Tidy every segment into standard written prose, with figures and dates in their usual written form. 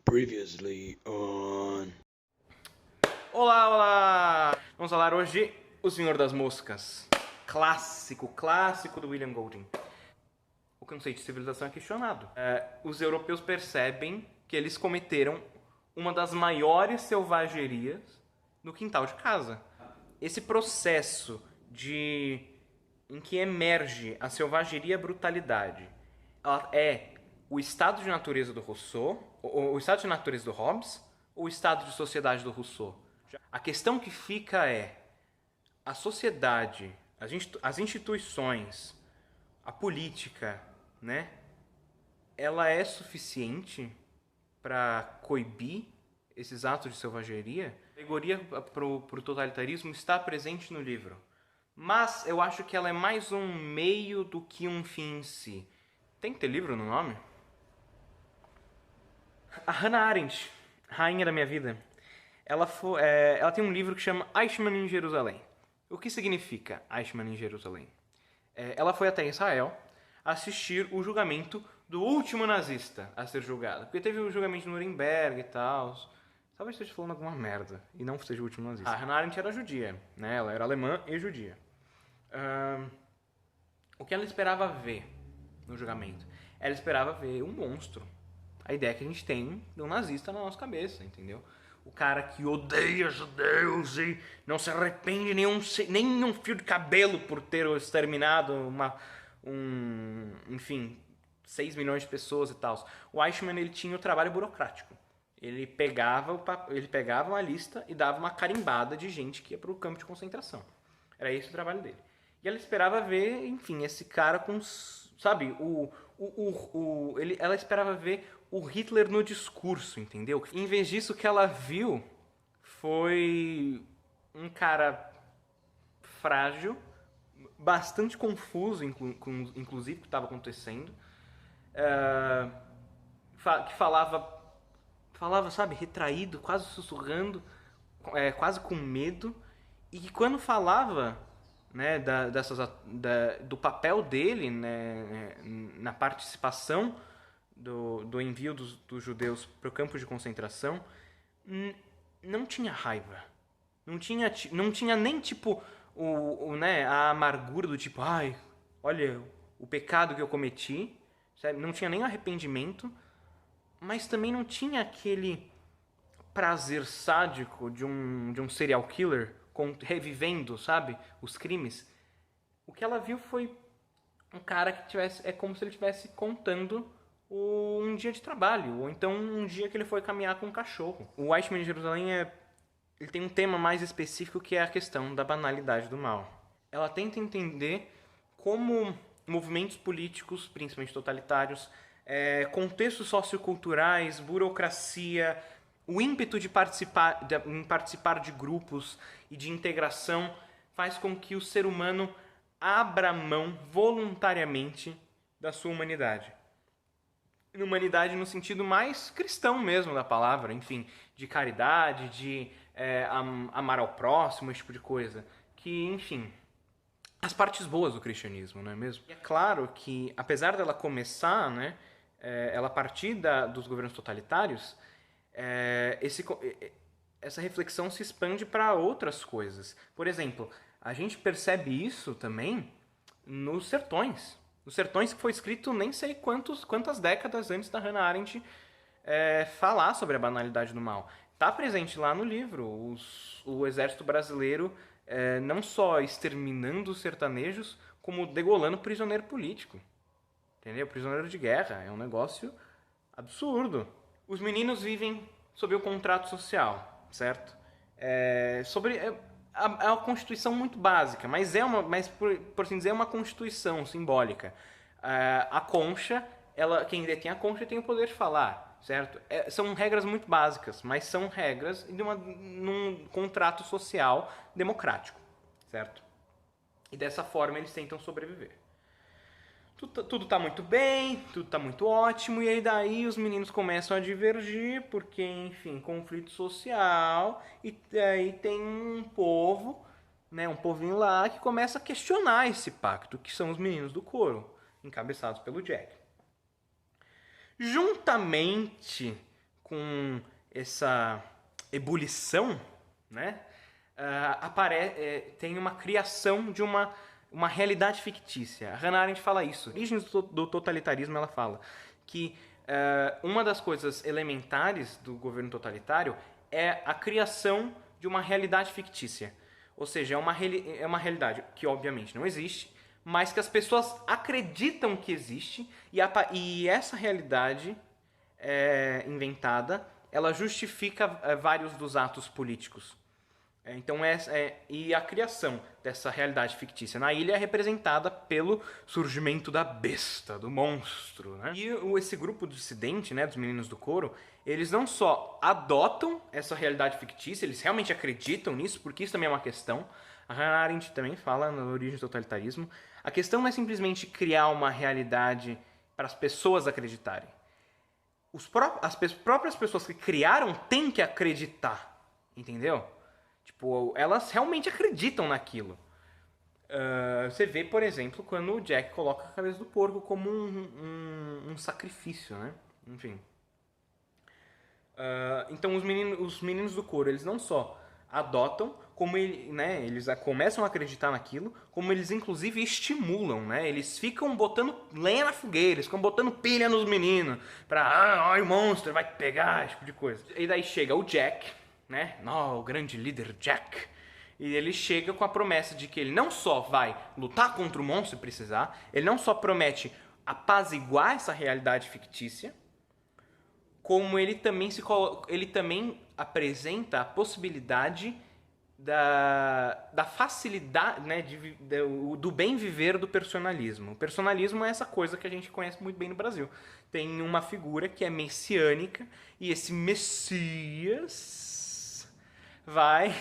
Previously on... Olá, olá! Vamos falar hoje O Senhor das Moscas. Clássico do William Golding. O conceito de civilização é questionado. Os europeus percebem que eles cometeram uma das maiores selvagerias no quintal de casa. Esse processo em que emerge a selvageria e a brutalidade é o estado de natureza do Rousseau, o estado de natureza do Hobbes, ou o estado de sociedade do Rousseau? A questão que fica é: a sociedade, as instituições, a política, né? Ela é suficiente para coibir esses atos de selvageria? A alegoria para o totalitarismo está presente no livro, mas eu acho que ela é mais um meio do que um fim em si. Tem que ter livro no nome? A Hannah Arendt, rainha da minha vida, ela tem um livro que chama Eichmann em Jerusalém. O que significa Eichmann em Jerusalém? Ela foi até Israel assistir o julgamento do último nazista a ser julgado. Porque teve o julgamento de Nuremberg e tal. Talvez esteja falando alguma merda e não seja o último nazista. A Hannah Arendt era judia, né? Ela era alemã e judia. O que ela esperava ver no julgamento? Ela esperava ver um monstro. A ideia que a gente tem de um nazista na nossa cabeça, entendeu? O cara que odeia judeus e não se arrepende nem um fio de cabelo por ter exterminado enfim, 6 milhões de pessoas e tal. O Eichmann, ele tinha o trabalho burocrático. Ele pegava uma lista e dava uma carimbada de gente que ia para o campo de concentração. Era esse o trabalho dele. E ela esperava ver, enfim, esse cara com, sabe, ela esperava ver o Hitler no discurso, entendeu? Em vez disso, o que ela viu foi um cara frágil, bastante confuso, inclusive, o que estava acontecendo, que falava, sabe, retraído, quase sussurrando, quase com medo, e que quando falava, né, do papel dele, né, na participação do envio dos judeus para o campo de concentração, não tinha raiva. Não tinha nem, tipo, né, a amargura do tipo, ai, olha o pecado que eu cometi, sabe? Não tinha nem arrependimento, mas também não tinha aquele prazer sádico de um serial killer revivendo, sabe, os crimes. O que ela viu foi um cara que é como se ele estivesse contando um dia de trabalho, ou então um dia que ele foi caminhar com um cachorro. O Eichmann de Jerusalém ele tem um tema mais específico, que é a questão da banalidade do mal. Ela tenta entender como movimentos políticos, principalmente totalitários, contextos socioculturais, burocracia, o ímpeto de participar de grupos e de integração faz com que o ser humano abra mão voluntariamente da sua humanidade. Humanidade no sentido mais cristão mesmo da palavra, enfim, de caridade, de amar ao próximo, esse tipo de coisa. Que, enfim, as partes boas do cristianismo, não é mesmo? E é claro que, apesar dela começar, né, ela partir dos governos totalitários, essa reflexão se expande para outras coisas. Por exemplo, a gente percebe isso também nos Sertões. Os Sertões, que foi escrito nem sei quantas décadas antes da Hannah Arendt falar sobre a banalidade do mal. Está presente lá no livro o exército brasileiro não só exterminando os sertanejos, como degolando prisioneiro político. Entendeu? Prisioneiro de guerra. É um negócio absurdo. Os meninos vivem sob o contrato social, certo? É uma constituição muito básica, mas por assim dizer, é uma constituição simbólica. A concha, quem detém a concha tem o poder de falar, certo? São regras muito básicas, mas são regras num contrato social democrático, certo? E dessa forma eles tentam sobreviver. Tudo tá muito bem, tudo tá muito ótimo, e aí daí os meninos começam a divergir, porque, enfim, conflito social, e aí tem um povo, né, um povinho lá, que começa a questionar esse pacto, que são os meninos do coro, encabeçados pelo Jack. Juntamente com essa ebulição, né, tem uma criação de uma realidade fictícia. A Hannah Arendt fala isso. Origens do totalitarismo, ela fala que uma das coisas elementares do governo totalitário é a criação de uma realidade fictícia. Ou seja, é uma realidade que obviamente não existe, mas que as pessoas acreditam que existe, e essa realidade inventada, ela justifica vários dos atos políticos. Então, e a criação dessa realidade fictícia na ilha é representada pelo surgimento da besta, do monstro, né? E esse grupo dissidente, né, dos meninos do coro, eles não só adotam essa realidade fictícia, eles realmente acreditam nisso, porque isso também é uma questão. A Hannah Arendt também fala na origem do totalitarismo. A questão não é simplesmente criar uma realidade para as pessoas acreditarem. As próprias pessoas que criaram têm que acreditar, entendeu? Tipo, elas realmente acreditam naquilo. Você vê, por exemplo, quando o Jack coloca a cabeça do porco como um sacrifício, né? Enfim. Então os meninos do coro, eles não só adotam, como eles começam a acreditar naquilo, como eles inclusive estimulam, né? Eles ficam botando lenha na fogueira, eles ficam botando pilha nos meninos, pra, o monstro vai pegar, esse tipo de coisa. E daí chega o Jack, né? O grande líder Jack. E ele chega com a promessa de que ele não só vai lutar contra o monstro se precisar, ele não só promete apaziguar essa realidade fictícia, como ele também apresenta a possibilidade da facilidade, né, do bem viver do personalismo. O personalismo é essa coisa que a gente conhece muito bem no Brasil. Tem uma figura que é messiânica, e esse Messias vai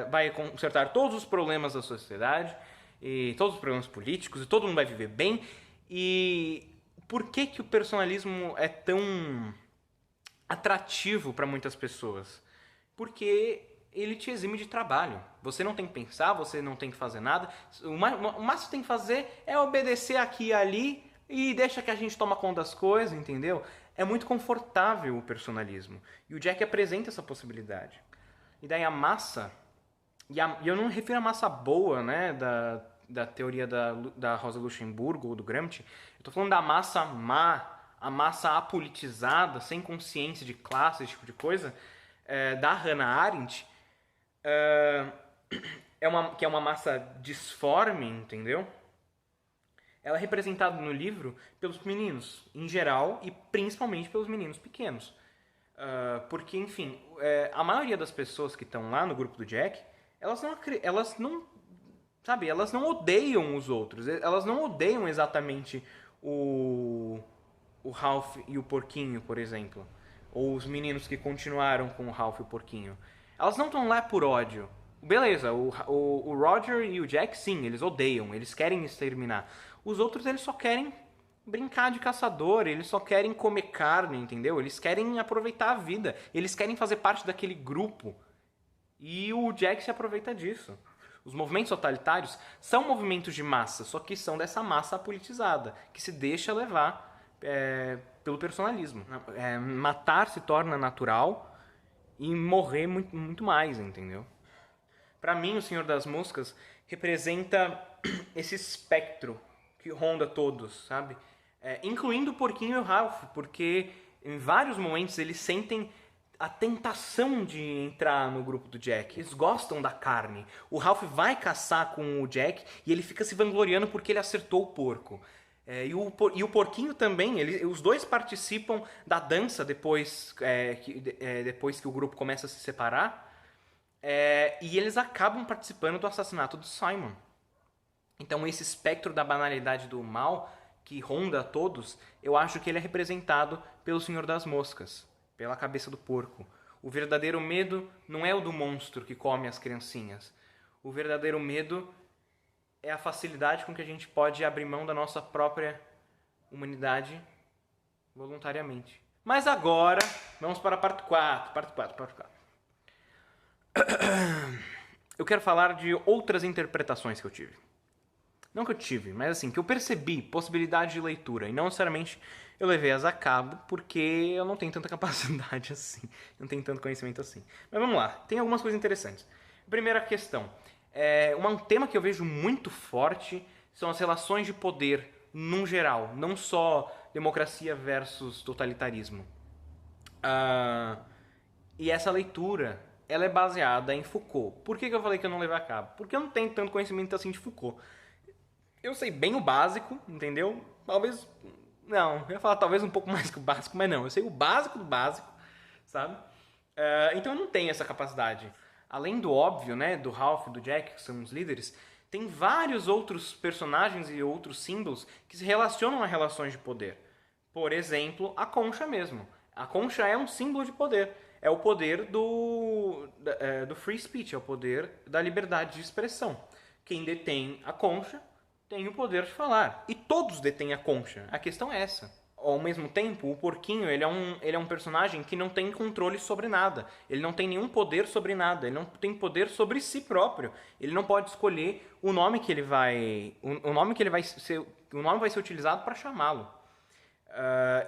vai consertar todos os problemas da sociedade, e todos os problemas políticos, e todo mundo vai viver bem. E por que o personalismo é tão atrativo para muitas pessoas? Porque ele te exime de trabalho. Você não tem que pensar, você não tem que fazer nada. O máximo que tem que fazer é obedecer aqui e ali e deixa que a gente toma conta das coisas, entendeu? É muito confortável o personalismo. E o Jack apresenta essa possibilidade. E daí a massa... E eu não me refiro à massa boa, né, da teoria da Rosa Luxemburgo ou do Gramsci. Eu tô falando da massa má, a massa apolitizada, sem consciência de classe, esse tipo de coisa, da Hannah Arendt, que é uma massa disforme, entendeu? Ela é representada no livro pelos meninos, em geral, e principalmente pelos meninos pequenos. Porque, enfim, a maioria das pessoas que estão lá no grupo do Jack, elas não odeiam os outros. Elas não odeiam exatamente o Ralph e o Porquinho, por exemplo. Ou os meninos que continuaram com o Ralph e o Porquinho. Elas não estão lá por ódio. Beleza, o Roger e o Jack, sim, eles odeiam, eles querem exterminar. Os outros, eles só querem brincar de caçador, eles só querem comer carne, entendeu? Eles querem aproveitar a vida, eles querem fazer parte daquele grupo. E o Jack se aproveita disso. Os movimentos totalitários são movimentos de massa, só que são dessa massa apolitizada, que se deixa levar pelo personalismo. Matar se torna natural e morrer muito, muito mais, entendeu? Pra mim, o Senhor das Moscas representa esse espectro que ronda todos, sabe? Incluindo o Porquinho e o Ralph, porque em vários momentos eles sentem a tentação de entrar no grupo do Jack. Eles gostam da carne. O Ralph vai caçar com o Jack e ele fica se vangloriando porque ele acertou o porco. E o Porquinho também, os dois participam da dança depois que o grupo começa a se separar. E eles acabam participando do assassinato do Simon. Então esse espectro da banalidade do mal que ronda a todos, eu acho que ele é representado pelo Senhor das Moscas, pela cabeça do porco. O verdadeiro medo não é o do monstro que come as criancinhas. O verdadeiro medo é a facilidade com que a gente pode abrir mão da nossa própria humanidade voluntariamente. Mas agora, vamos para a parte 4. Eu quero falar de outras interpretações que eu tive. Não que eu tive, mas assim, que eu percebi possibilidade de leitura. E não necessariamente eu levei-as a cabo, porque eu não tenho tanta capacidade assim. Não tenho tanto conhecimento assim. Mas vamos lá, tem algumas coisas interessantes. Primeira questão. Um tema que eu vejo muito forte são as relações de poder, num geral. Não só democracia versus totalitarismo. E essa leitura, ela é baseada em Foucault. Por que eu falei que eu não levei a cabo? Porque eu não tenho tanto conhecimento assim de Foucault. Eu sei bem o básico, entendeu? Talvez... Não, eu ia falar talvez um pouco mais que o básico, mas não. Eu sei o básico do básico, sabe? Então eu não tenho essa capacidade. Além do óbvio, né? Do Ralph e do Jack, que são os líderes, tem vários outros personagens e outros símbolos que se relacionam a relações de poder. Por exemplo, a concha mesmo. A concha é um símbolo de poder. É o poder do free speech, é o poder da liberdade de expressão. Quem detém a concha tem o poder de falar. E todos detêm a concha. A questão é essa. Ao mesmo tempo, o porquinho ele é um personagem que não tem controle sobre nada. Ele não tem nenhum poder sobre nada. Ele não tem poder sobre si próprio. Ele não pode escolher o nome que ele vai... O nome vai ser utilizado para chamá-lo.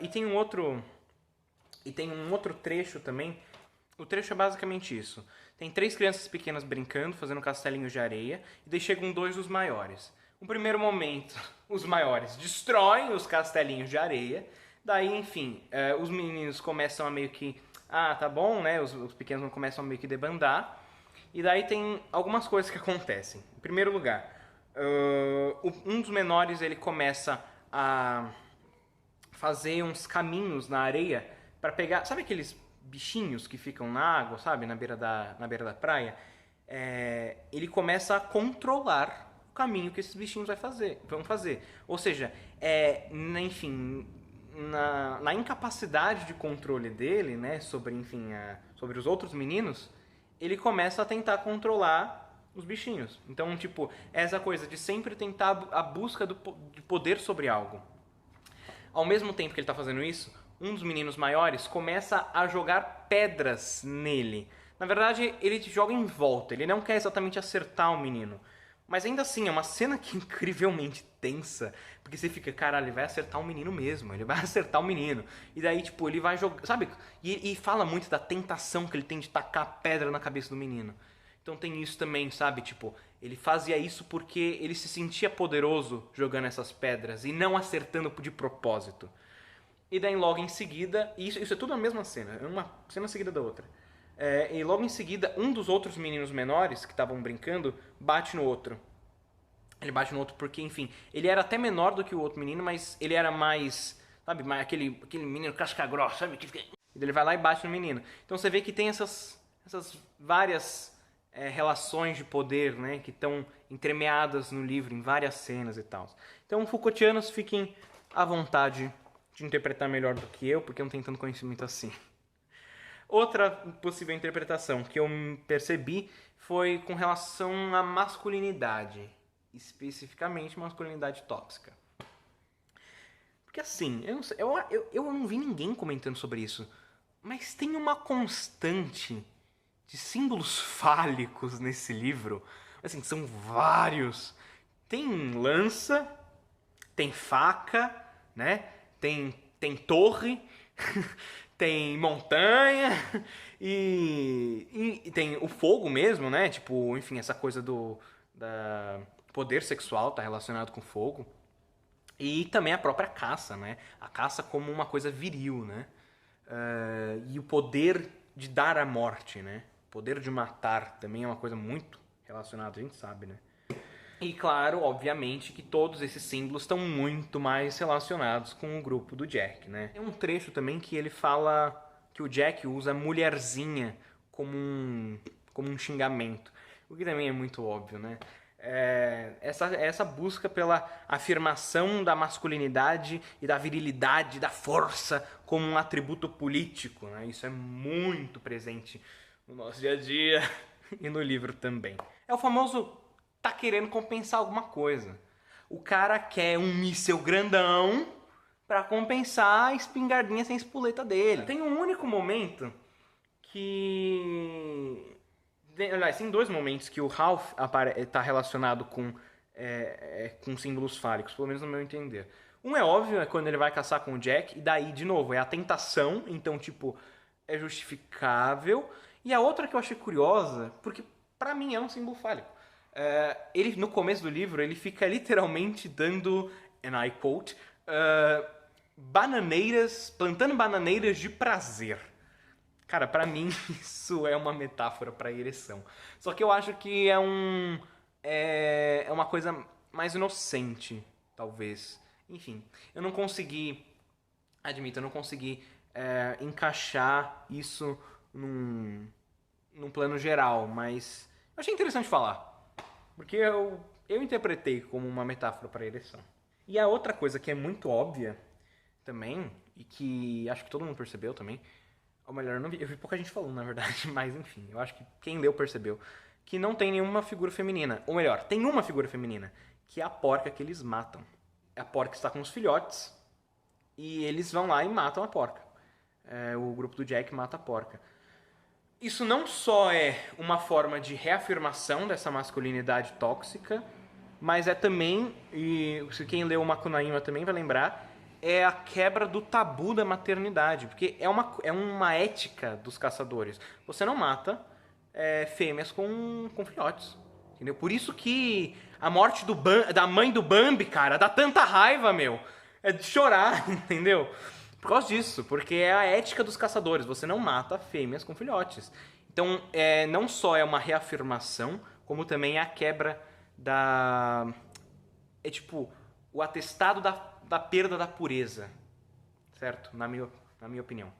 E tem um outro trecho também. O trecho é basicamente isso. Tem 3 crianças pequenas brincando, fazendo castelinhos de areia, e daí chegam 2 dos maiores. No primeiro momento, os maiores destroem os castelinhos de areia. Daí, enfim, os meninos começam a meio que... Ah, tá bom, né? Os pequenos começam a meio que debandar. E daí tem algumas coisas que acontecem. Em primeiro lugar, um dos menores ele começa a fazer uns caminhos na areia para pegar... Sabe aqueles bichinhos que ficam na água, sabe? Na beira da praia? Ele começa a controlar o caminho que esses bichinhos vão fazer. Ou seja, enfim, na incapacidade de controle dele, né, sobre os outros meninos, ele começa a tentar controlar os bichinhos. Então, tipo, essa coisa de sempre tentar a busca de poder sobre algo. Ao mesmo tempo que ele está fazendo isso, um dos meninos maiores começa a jogar pedras nele. Na verdade, ele joga em volta, ele não quer exatamente acertar o menino. Mas ainda assim, é uma cena que é incrivelmente tensa, porque você fica, caralho, ele vai acertar o menino mesmo, ele vai acertar o menino. E daí, tipo, ele vai jogar, sabe? E fala muito da tentação que ele tem de tacar pedra na cabeça do menino. Então tem isso também, sabe? Tipo, ele fazia isso porque ele se sentia poderoso jogando essas pedras e não acertando de propósito. E daí logo em seguida, isso é tudo a mesma cena, é uma cena seguida da outra. E logo em seguida, um dos outros meninos menores que estavam brincando bate no outro. Ele bate no outro porque, enfim, ele era até menor do que o outro menino, mas ele era mais, sabe, aquele menino casca grossa, sabe? Ele vai lá e bate no menino. Então você vê que tem essas várias relações de poder, né, que estão entremeadas no livro, em várias cenas e tal. Então, Foucaultianos, fiquem à vontade de interpretar melhor do que eu, porque eu não tenho tanto conhecimento assim. Outra possível interpretação que eu percebi foi com relação à masculinidade, especificamente masculinidade tóxica. Porque assim, eu não vi ninguém comentando sobre isso, mas tem uma constante de símbolos fálicos nesse livro. Assim, são vários. Tem lança, tem faca, né? Tem torre, tem montanha e tem o fogo mesmo, né? Tipo, enfim, essa coisa da poder sexual tá relacionado com fogo. E também a própria caça, né? A caça como uma coisa viril, né? E o poder de dar a morte, né? O poder de matar também é uma coisa muito relacionada, a gente sabe, né? E claro, obviamente, que todos esses símbolos estão muito mais relacionados com o grupo do Jack, né? Tem um trecho também que ele fala que o Jack usa mulherzinha como um xingamento, o que também é muito óbvio, né? Essa busca pela afirmação da masculinidade e da virilidade, da força como um atributo político, né? Isso é muito presente no nosso dia a dia e no livro também. É o famoso tá querendo compensar alguma coisa. O cara quer um míssel grandão pra compensar a espingardinha sem espoleta dele. Tem um único momento que... Aliás, tem 2 momentos que o Ralph tá relacionado com com símbolos fálicos, pelo menos no meu entender. Um é óbvio, é quando ele vai caçar com o Jack, e daí, de novo, é a tentação, então, tipo, é justificável. E a outra que eu achei curiosa, porque pra mim é um símbolo fálico. Ele, no começo do livro, ele fica literalmente dando, and I quote, plantando bananeiras de prazer. Cara, pra mim isso é uma metáfora pra ereção. Só que eu acho que é uma coisa mais inocente, talvez. Enfim, eu não consegui, admito, eu não consegui encaixar isso num plano geral, mas eu achei interessante falar. Porque eu interpretei como uma metáfora para a ereção. E a outra coisa que é muito óbvia também, e que acho que todo mundo percebeu também, ou melhor, eu vi pouca gente falando, na verdade, mas enfim, eu acho que quem leu percebeu, que não tem nenhuma figura feminina. Ou melhor, tem uma figura feminina, que é a porca que eles matam. A porca está com os filhotes, e eles vão lá e matam a porca. O grupo do Jack mata a porca. Isso não só é uma forma de reafirmação dessa masculinidade tóxica, mas é também, e quem leu o Macunaíma também vai lembrar, é a quebra do tabu da maternidade. Porque é uma ética dos caçadores. Você não mata fêmeas com filhotes. Entendeu? Por isso que a morte da mãe do Bambi, cara, dá tanta raiva, meu. É de chorar, entendeu? Por causa disso, porque é a ética dos caçadores. Você não mata fêmeas com filhotes. Então, não só é uma reafirmação, como também é a quebra da... É tipo, o atestado da perda da pureza. Certo? Na minha opinião.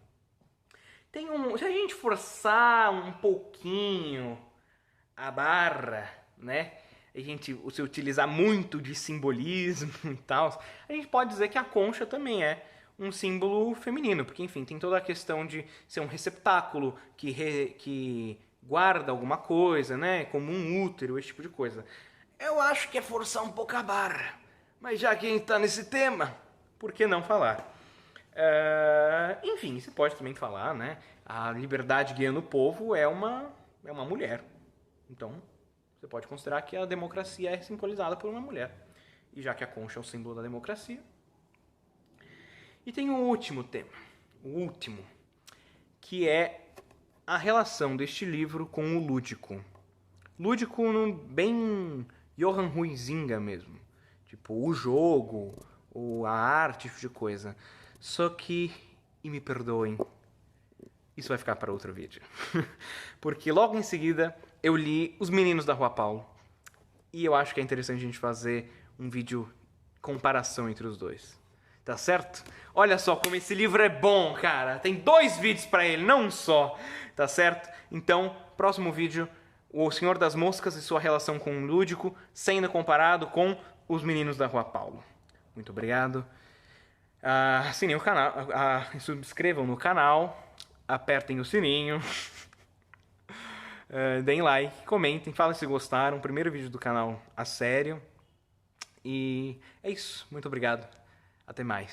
Se a gente forçar um pouquinho a barra, né? Se utilizar muito de simbolismo e tal, a gente pode dizer que a concha também é um símbolo feminino, porque, enfim, tem toda a questão de ser um receptáculo que guarda alguma coisa, né? Como um útero, esse tipo de coisa. Eu acho que é forçar um pouco a barra, mas já que a gente tá nesse tema, por que não falar? Enfim, você pode também falar, né? A liberdade guiando o povo é uma mulher. Então, você pode considerar que a democracia é simbolizada por uma mulher. E já que a concha é o símbolo da democracia. E tem o último tema, que é a relação deste livro com o lúdico. Lúdico bem Johann Huizinga mesmo. Tipo, o jogo, ou a arte, tipo de coisa. Só que, e me perdoem, isso vai ficar para outro vídeo. Porque logo em seguida eu li Os Meninos da Rua Paulo. E eu acho que é interessante a gente fazer um vídeo comparação entre os dois. Tá certo? Olha só como esse livro é bom, cara. Tem 2 vídeos pra ele, não um só. Tá certo? Então, próximo vídeo, O Senhor das Moscas e sua relação com o lúdico, sendo comparado com Os Meninos da Rua Paulo. Muito obrigado. Assinem o canal, subscrevam no canal, apertem o sininho, deem like, comentem, falem se gostaram. Primeiro vídeo do canal a sério. E é isso. Muito obrigado. Até mais.